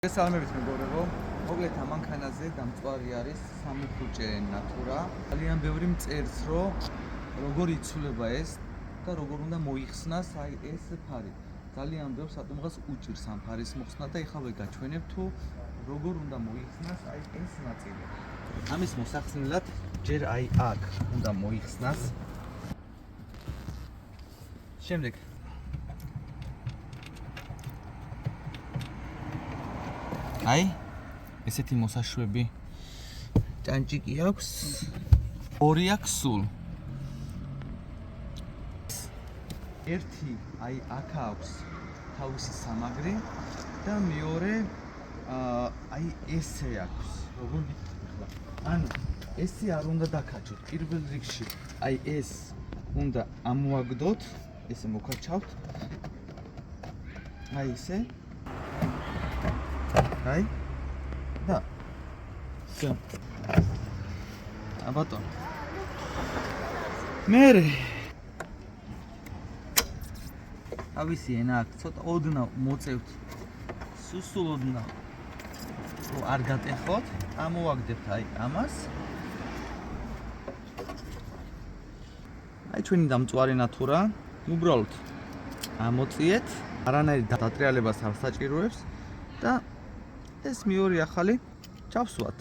Salmებით მეგობრებო, მოკლედ ამანქანაზე დამწვარი არის სამუხუჭე ნატურა. ძალიან ბევრი მწერს, რომ როგორ იცვლება ეს და როგორ უნდა მოიხსნას აი ეს ფარი. ძალიან ბევრ სატუმღას უჭირს ამ ფარის მოხსნა და ეხლა ვეგაჩვენებ თუ როგორ უნდა მოიხსნას აი ეს ნაწილი. ამის მოსახსნელად ჯერ აი აქ უნდა მოიხსნას. შემდეგ აი ესეთი მოსაშვები ჭანჭიკი აქვს, ორი აქვს სულ. ერთი აი აქ აქვს თავისი სამაგრი და მეორე აი ესე აქვს. როგორ ვიტყვი ახლა? ანუ ესე არ უნდა დაკაჩოთ. პირველ რიგში აი ეს უნდა ამოაგდოთ, ესე მოკაჩავთ. აი ესე აი და всё. აბატონ. მერე ავისი ენა აქ ცოტა ოდნავ მოწევთ. სუსულ ოდნავ. რომ არ გატეხოთ, ამოვაგდებთ აი ამას. აი ჩვენი დამწვარი ნატურა, უბრალოდ ამოწიეთ, არანაირი დატრიალებას არ საჭიროებს და ეს მეორე ახალი ჩავსვათ.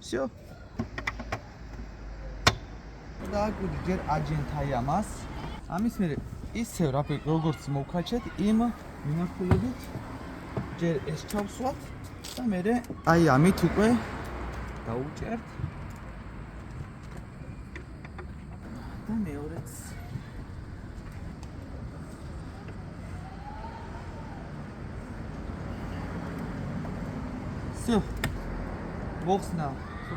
всё. და აგვიდი ჯერ აჯენთ აი ამას. ამის მერე ისევ როგორც მოვქაჩეთ, იმ მიმართულებით ჯერ ეს ჩავსვათ და მერე აი ამით უკვე დაუჭერთ. და მეორეც всё. მოხსნა,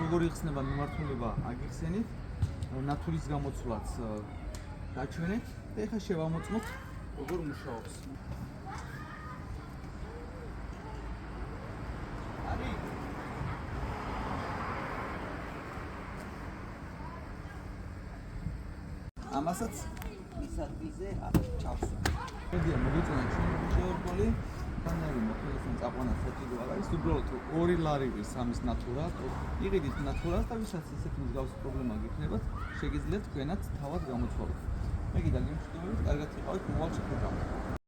როგორ იხსნება მიმართულება აგიხსენით, ნატურის გამოცვლაც დაჩვენეთ და ეხლა შევამოწმოთ როგორ მუშაობს. არის ამასაც ის ადგილზე ჩავსვათ. მოდია მოგიწონეთ ჩვენი შეურგული განარი მოხელესთან წაყვანა საჭირო არ არის, უბრალოდ ორი ლარი ვის ამის ნატურა, იყიდით ნატურას და ვისაც ესეთი მსგავსი პრობლემა გიქნებათ, შეგიძლიათ თქვენაც თავად გამოცვალოთ. მე კიდევ გიმშვიდობებით, კარგად იყავით, მოვალ შეხვედრამდე.